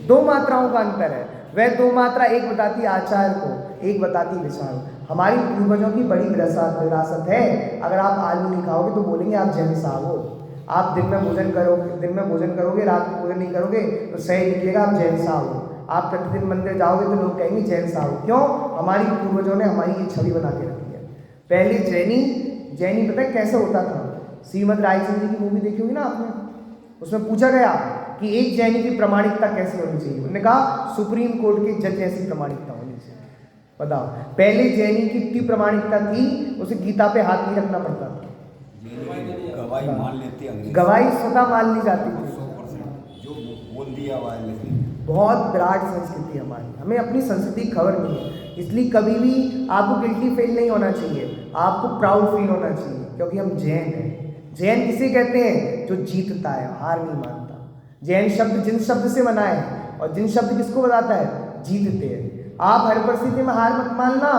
2 मात्राओं का अंतर है। वह 2 मात्रा, एक बताती आचार को, एक बताती विचार। हमारी पूर्वजों की बड़ी विरासत है। अगर आप आलू नहीं खाओगे तो बोलेंगे आप जैन साहब हो। आप दिन में भोजन करोगे, रात में भोजन नहीं करोगे तो सही निकलेगा आप जैन साहब हो। आप प्रतिदिन मंदिर जाओगे तो लोग कहेंगे जैन साहब हो। क्यों? हमारी पूर्वजों ने हमारी ये छवि बना के रखी है। पहले जैनी पता है कैसे होता था? श्रीमद रायचंद्र जी की मूवी देखी होगी ना आपने, उसमें पूछा गया कि एक जैनी की प्रामाणिकता कैसी होनी चाहिए। उन्होंने कहा सुप्रीम कोर्ट के जज जैसी प्रामाणिकता होनी चाहिए। बताओ, पहले जैनी की इतनी प्रामाणिकता थी, उसे गीता पे हाथ नहीं रखना पड़ता था, गवाही मान लेते अंग्रेज, गवाही स्वतः मान ली जाती थी। 100% जो बोल दिया वाले। बहुत विराट संस्कृति हमारी, हमें अपनी संस्कृति की खबर नहीं है। इसलिए कभी भी आपको गिल्टी फील नहीं होना चाहिए, आपको प्राउड फील होना चाहिए, क्योंकि हम जैन हैं। जैन किसे कहते हैं? जो जीतता है, हार नहीं मानता। जैन शब्द जिन शब्द से बना है, और जिन शब्द किसको बताता है? जीतते हैं। आप हर परिस्थिति में हार मत मानना,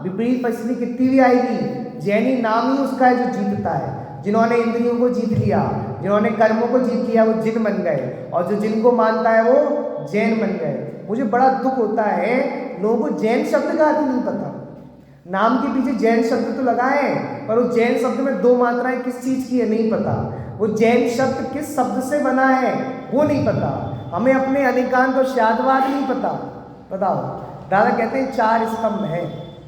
विपरीत परिस्थिति कितनी भी आएगी, जैनी नाम ही उसका है जो जीतता है। जिन्होंने इंद्रियों को जीत लिया, जिन्होंने कर्मों को जीत लिया, वो जिन बन गए, और जो जिनको मानता है वो जैन बन गए। मुझे बड़ा दुख होता है लोगों को जैन शब्द का अर्थ नहीं पता। नाम के पीछे जैन शब्द तो लगाए, पर वो जैन शब्द में 2 मात्राएं किस चीज़ की है नहीं पता। वो जैन शब्द किस शब्द से बना है वो नहीं पता। हमें अपने अनेकांत और शादवाद नहीं पता। बताओ, दादा कहते हैं 4 स्तंभ हैं।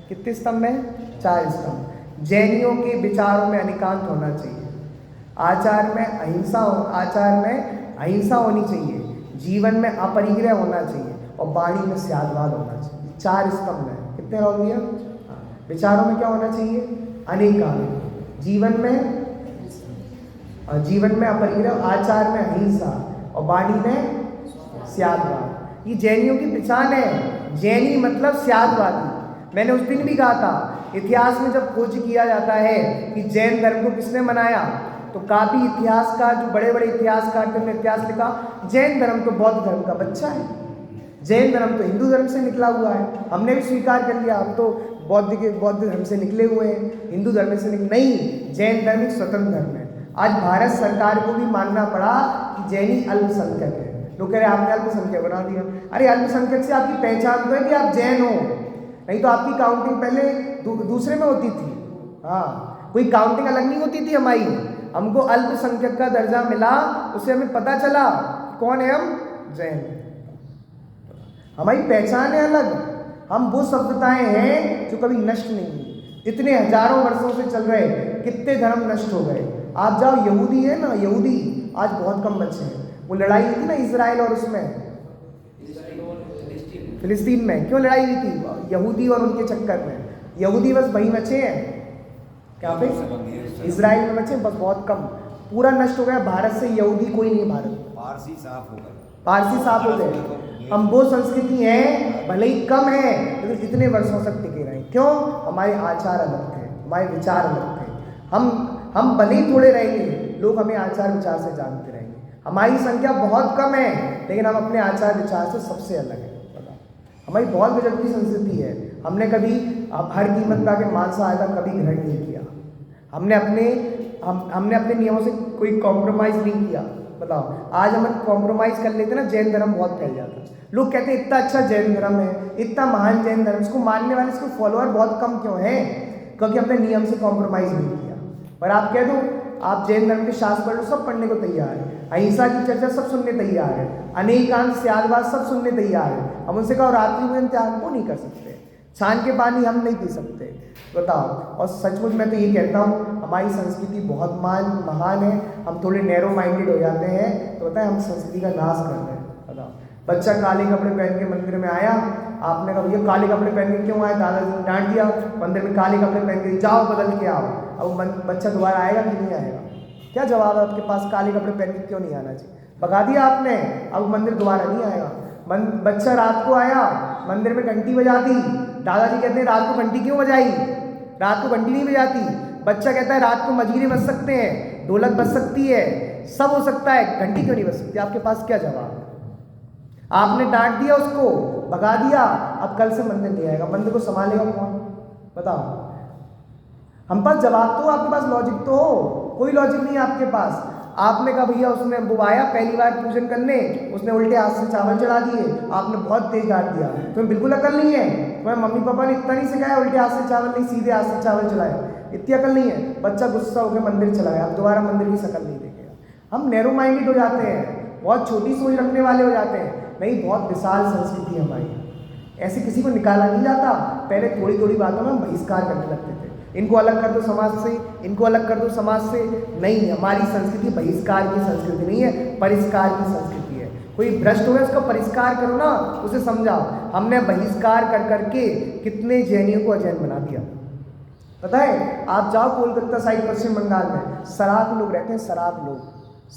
कितने स्तंभ हैं? 4 स्तंभ। जैनियों के विचारों में अनेकांत होना चाहिए, आचार में अहिंसा होनी चाहिए, जीवन में अपरिग्रह होना चाहिए, और वाणी में स्यादवाद होना चाहिए। 4 स्तंभ हैं। कितने हो गया? विचारों में क्या होना चाहिए? अनेकांत, जीवन में अपरिग्रह, आचार में अहिंसा, और वाणी में स्यादवाद। ये जैनियों की पहचान है। जैनी मतलब स्यादवादी। मैंने उस दिन भी कहा था, इतिहास में जब खोज किया जाता है कि जैन धर्म को किसने बनाया, तो काफी इतिहासकार, जो बड़े बड़े इतिहासकार थे, उन्होंने इतिहास लिखा जैन धर्म तो बौद्ध धर्म का बच्चा है, जैन धर्म तो हिंदू धर्म से निकला हुआ है। हमने भी स्वीकार कर लिया, हम तो बौद्ध धर्म से निकले हुए हैं, हिंदू धर्म से नहीं, जैन धर्म एक स्वतंत्र धर्म है। आज भारत सरकार को भी मानना पड़ा कि जैनी अल्पसंख्यक है। लोग कह रहे आपने अल्पसंख्यक बना दिया। अरे अल्पसंख्यक से आपकी पहचान तो है कि आप जैन हो, नहीं तो आपकी काउंटिंग पहले दूसरे में होती थी। हाँ, कोई काउंटिंग अलग नहीं होती थी हमारी। हमको अल्पसंख्यक का दर्जा मिला, उससे हमें पता चला कौन है हम, जैन। हमारी पहचान है अलग। हम वो सभ्यताएं हैं जो कभी नष्ट नहीं हुई। इतने हजारों वर्षों से चल रहे, कितने धर्म नष्ट हो गए। आप जाओ, यहूदी है ना, यहूदी आज बहुत कम बचे हैं। वो लड़ाई हुई थी ना इजराइल और उसमें फिलिस्तीन में, क्यों लड़ाई हुई थी? यहूदी और उनके चक्कर में। यहूदी बस वही बचे हैं, क्या पे? इजराइल में बचे बस, बहुत कम। पूरा नष्ट हो गया भारत से, यहूदी कोई नहीं भारत। पारसी साफ हो गए, पारसी साफ हो गए। हम वो संस्कृति है, भले ही कम है, लेकिन इतने वर्षों तक टिके रहे। क्यों? हमारे आचार अलग थे, हमारे विचार अलग थे। हम भले ही थोड़े रहेंगे, लोग हमें आचार विचार से जानते रहेंगे। हमारी संख्या बहुत कम है, लेकिन हम अपने आचार विचार से सबसे अलग हैं। बताओ, हमारी बहुत गजब की संस्कृति है। हमने कभी हर कीमत का के मांसाहार का कभी ग्रहण नहीं किया। हमने अपने नियमों से कोई कॉम्प्रोमाइज़ नहीं किया। बताओ, आज हम कॉम्प्रोमाइज़ कर लेते ना, जैन धर्म बहुत फैल जाता है। लोग कहते हैं इतना अच्छा जैन धर्म है, इतना महान जैन धर्म, इसको मानने वाले, इसको फॉलोअर बहुत कम क्यों हैं? क्योंकि अपने नियम से कॉम्प्रोमाइज़ नहीं किया। और आप कह दो, आप जैन धर्म के शास्त्र पढ़ लो, सब पढ़ने को तैयार है। अहिंसा की चर्चा सब सुनने तैयार है। अनेकांत त्यागवाद सब सुनने तैयार है। हम उनसे कहो रात्रि भोजन त्याग, वो नहीं कर सकते। छान के पानी हम नहीं पी सकते। बताओ, और सचमुच मैं तो ये कहता हूँ, हमारी संस्कृति बहुत महान है। हम थोड़े नैरो माइंडेड हो जाते हैं तो बताए हम संस्कृति का नाश कर रहे हैं। बताओ, बच्चा काले कपड़े पहन के मंदिर में आया, आपने कहा भैया काले कपड़े पहन के क्यों आए? दादाजी ने डांट दिया, मंदिर में काले कपड़े पहन के जाओ बदल के आओ। अब बच्चा दोबारा आएगा कि नहीं आएगा? क्या जवाब है आपके पास? काले कपड़े पहन के क्यों नहीं आना चाहिए? भगा दिया आपने, अब मंदिर दोबारा नहीं आएगा। बच्चा रात को आया, मंदिर में घंटी बजा दी, दादाजी कहते हैं रात को घंटी क्यों बजाई? रात को घंटी नहीं बजाती। बच्चा कहता है रात को मजीरे बज सकते हैं, ढोलक बज सकती है, सब हो सकता है, घंटी क्यों नहीं बज सकती? आपके पास क्या जवाब है? आपने डांट दिया उसको, भगा दिया, अब कल से मंदिर नहीं आएगा। मंदिर को संभालेगा कौन? बताओ, हम पास जवाब तो, आपके पास लॉजिक तो हो। कोई लॉजिक नहीं है आपके पास। आपने कहा भैया, उसने वो आया पहली बार पूजन करने, उसने उल्टे हाथ से चावल चढ़ा दिए, आपने बहुत तेज डांट दिया। तुम्हें बिल्कुल अकल नहीं है। तुम्हें मम्मी पापा ने इतना नहीं सिखाया उल्टे हाथ से चावल नहीं, सीधे हाथ से चावल चलाया, इतनी अकल नहीं है। बच्चा गुस्सा होकर मंदिर चला गया, अब दोबारा मंदिर की शक्ल नहीं देखेगा। हम नैरो माइंडेड हो जाते हैं, बहुत छोटी सोच रखने वाले हो जाते हैं। नहीं, बहुत विशाल संस्कृति हमारी। ऐसे किसी को निकाला नहीं जाता। पहले थोड़ी थोड़ी बातों में हम बहिष्कार करने लगते थे, इनको अलग कर दो समाज से, इनको अलग कर दो समाज से। नहीं, हमारी संस्कृति बहिष्कार की संस्कृति नहीं है, परिष्कार की संस्कृति है। कोई भ्रष्ट हो गया उसका परिष्कार करो ना, उसे समझाओ। हमने बहिष्कार कर करके कितने जैनियों को अजैन बना दिया। पता है, आप जाओ कोलकाता साइड, पश्चिम बंगाल में शराब लोग रहते हैं, शराब लोग,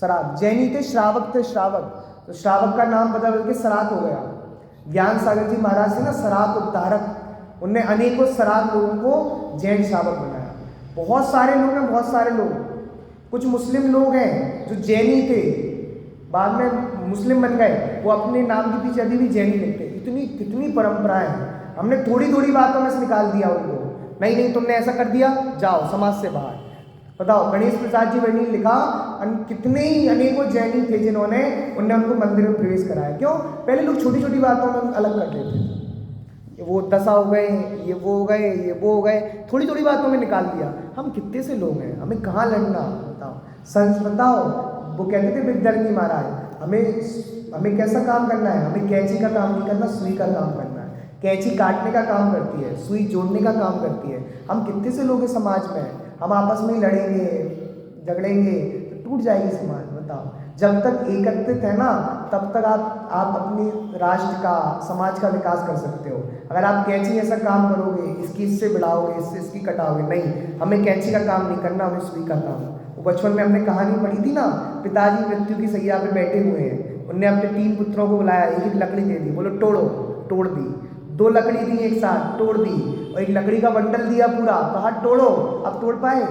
शराब। जैनी थे, श्रावक थे, श्रावक, तो श्रावक का नाम बदल के शराब हो गया। ज्ञान सागर जी महाराज थे ना, शराब उद्धारक, उनने अनेकों शराब लोगों को जैन श्रावक बनाया। बहुत सारे लोग हैं, बहुत सारे लोग। कुछ मुस्लिम लोग हैं जो जैनी थे, बाद में मुस्लिम बन गए, वो अपने नाम के पीछे अभी भी जैनी लिखते। इतनी कितनी परंपराएं हैं, हमने थोड़ी थोड़ी बातों में से निकाल दिया उनको। नहीं, तुमने ऐसा कर दिया, जाओ समाज से बाहर। बताओ, गणेश प्रसाद जी ने लिखा, कितने ही अनेकों जैनी थे जिन्होंने उनको मंदिर में प्रवेश कराया। क्यों? पहले लोग छोटी छोटी बातों में अलग कर देते थे। वो दशा हो गए, ये वो हो गए, ये वो हो गए, थोड़ी थोड़ी बातों में निकाल दिया। हम कितने से लोग हैं, हमें कहाँ लड़ना? बताओ, बताओ। वो कहते थे विद्यार्थी महाराज, हमें कैसा काम करना है? हमें कैंची का काम नहीं करना, सुई का काम करना है। कैंची काटने का काम करती है, सुई जोड़ने का काम करती है। हम कितने से लोग हैं समाज में, हम आपस में ही लड़ेंगे झगड़ेंगे तो टूट जाएगी समाज। बताओ, जब तक एकत्रित है ना, तब तक आप अपनी राष्ट्र का, समाज का विकास कर सकते हो। अगर आप कैंची ऐसा काम करोगे, इसकी इससे बढ़ाओगे, इससे इसकी कटाओगे, नहीं, हमें कैंची का काम नहीं करना, हमें सुई का काम। वो बचपन में हमने कहानी पढ़ी थी ना, पिताजी मृत्यु की सैया पे बैठे हुए हैं, उनने अपने 3 पुत्रों को बुलाया, एक लकड़ी दे दी, बोलो तोड़ो, तोड़ दी। 2 लकड़ी दी एक साथ, तोड़ दी, और एक लकड़ी का बंडल दिया पूरा, कहा तोड़ो। अब तोड़ पाए?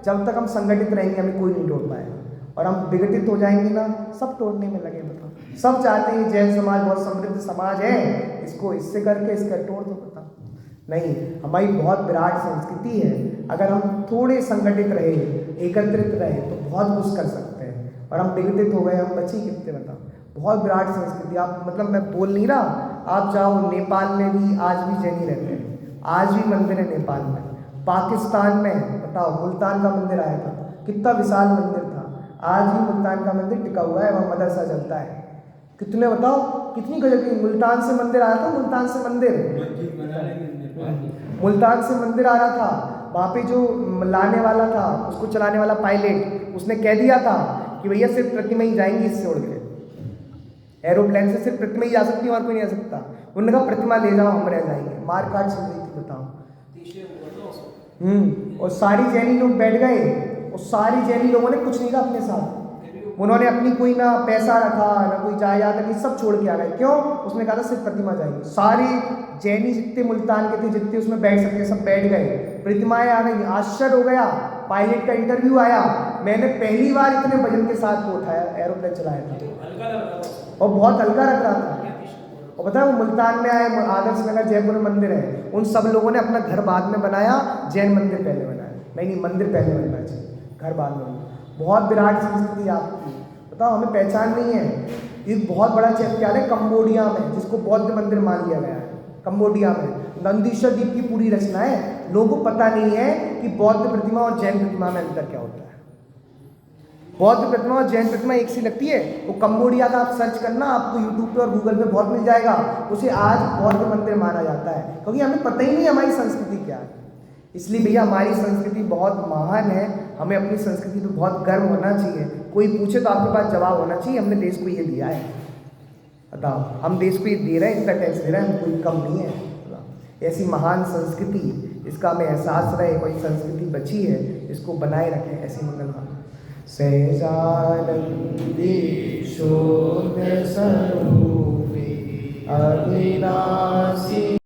जब तक हम संगठित रहेंगे हमें कोई नहीं तोड़ पाएगा, और हम विघटित हो जाएंगे ना, सब तोड़ने में लगे। बताओ, सब चाहते हैं जैन समाज बहुत समृद्ध समाज है, इसको इससे करके इसका तोड़ दो। बताओ, नहीं, हमारी बहुत विराट संस्कृति है। अगर हम थोड़े संगठित रहे, एकत्रित रहे, तो बहुत कुछ कर सकते हैं। और हम विघटित हो गए, हम बचे कितने? बताओ, बहुत विराट संस्कृति। आप मतलब मैं बोल नहीं रहा, आप जाओ नेपाल में भी आज भी जैनी रहते हैं, आज भी मंदिर है नेपाल में। पाकिस्तान में बताओ, मुल्तान का मंदिर आया था, कितना विशाल मंदिर था, आज भी मुल्तान का मंदिर टिका हुआ है, वहाँ मदरसा चलता है। कितने बताओ, कितनी गजब की, मुल्तान से मंदिर आया था, मुल्तान से मंदिर आ रहा था। वहाँ पे जो लाने वाला था, उसको चलाने वाला पायलट, उसने कह दिया था कि भैया सिर्फ प्रतिमा ही जाएंगी इससे उड़ के, एरोप्लेन से सिर्फ प्रतिमा ही जा सकती है और कोई नहीं आ सकता। उन्होंने कहा प्रतिमा ले जाओ, हम रह जाएंगे। मार काट चल रही थी, बताओ। और सारी जैनी लोग बैठ गए, और सारी जैनी लोगों ने कुछ नहीं कहा अपने साथ। उन्होंने अपनी कोई ना पैसा रखा ना कोई जायदाद रखी, सब छोड़ के आ गए। क्यों? उसने कहा था सिर्फ प्रतिमा जाएगी। सारे जैनी जितने मुल्तान के थे, जितने उसमें बैठ सकते सब बैठ गए, प्रतिमाएं आ गई, आश्चर्य हो गया। पायलट का इंटरव्यू आया, मैंने पहली बार इतने वजन के साथ वो उठाया, एरोप्लेन चलाया था हल्का लग रहा था और बहुत हल्का लग रहा था। और पता है वो मुल्तान में आए, आदर्श नगर जयपुर में मंदिर है, उन सब लोगों ने अपना घर बाद में बनाया, जैन मंदिर पहले बनाया। नहीं मंदिर पहले बनना चाहिए, घर बाद में। बहुत विराट संस्कृति आपकी, बताओ हमें पहचान नहीं है। एक बहुत बड़ा चैत्यालय है कंबोडिया में, जिसको बौद्ध मंदिर मान लिया गया है। कंबोडिया में नंदीश्वर द्वीप की पूरी रचना है। लोगों को पता नहीं है कि बौद्ध प्रतिमा और जैन प्रतिमा में अंतर क्या होता है। बौद्ध प्रतिमा और जैन प्रतिमा एक सी लगती है। वो कंबोडिया का आप सर्च करना, आपको यूट्यूब पे और गूगल पे बहुत मिल जाएगा। उसे आज बौद्ध मंदिर माना जाता है, क्योंकि हमें पता ही नहीं हमारी संस्कृति क्या है। इसलिए भैया हमारी संस्कृति बहुत महान है, हमें अपनी संस्कृति पे बहुत गर्व होना चाहिए। कोई पूछे तो आपके पास जवाब होना चाहिए, हमने देश को ये दिया है। बताओ, हम देश को ये दे रहे हैं, इतना टैक्स दे रहे हैं, हम कोई कम नहीं है। ऐसी महान संस्कृति, इसका हमें एहसास रहे, कोई संस्कृति बची है, इसको बनाए रखें। ऐसी मंगलवार सहजानंदी शोध स्वरूपी अविनाशी।